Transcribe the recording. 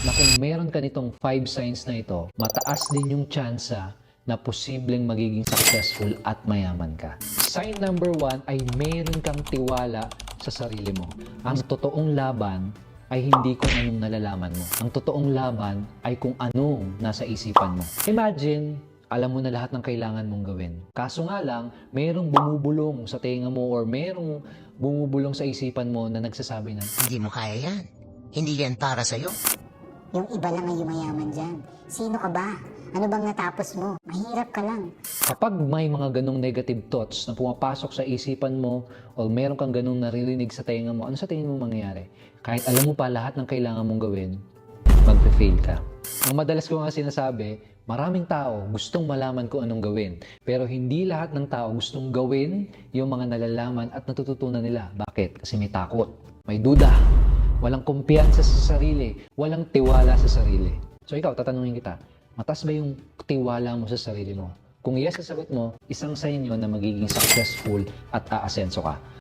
na kung meron ka nitong 5 signs na ito, mataas din yung tsansa na posibleng magiging successful at mayaman ka. Sign number 1 ay meron kang tiwala sa sarili mo. Ang totoong laban ay hindi kung anong nalalaman mo. Ang totoong laban ay kung anong nasa isipan mo. Imagine, alam mo na lahat ng kailangan mong gawin. Kaso nga lang, merong bumubulong sa tenga mo or merong bumubulong sa isipan mo na nagsasabi na, Hindi mo kaya yan. Hindi yan para sa'yo. Yung iba lang ang yumayaman dyan. Sino ka ba? Ano bang natapos mo? Mahirap ka lang. kapag may mga ganong negative thoughts na pumapasok sa isipan mo o meron kang ganong naririnig sa tenga mo, ano sa tingin mo mangyayari? Kahit alam mo pa lahat ng kailangan mong gawin, magpe-fail ka. Ang madalas ko nga sinasabi, maraming tao gustong malaman kung anong gawin. Pero hindi lahat ng tao gustong gawin yung mga nalalaman at natututunan nila. Bakit? Kasi may takot, may duda, walang kumpiyansa sa sarili, walang tiwala sa sarili. So ikaw, tatanungin kita, mataas ba yung tiwala mo sa sarili mo? Kung yes sa sagot mo, isang sign yun na magiging successful at aasenso ka.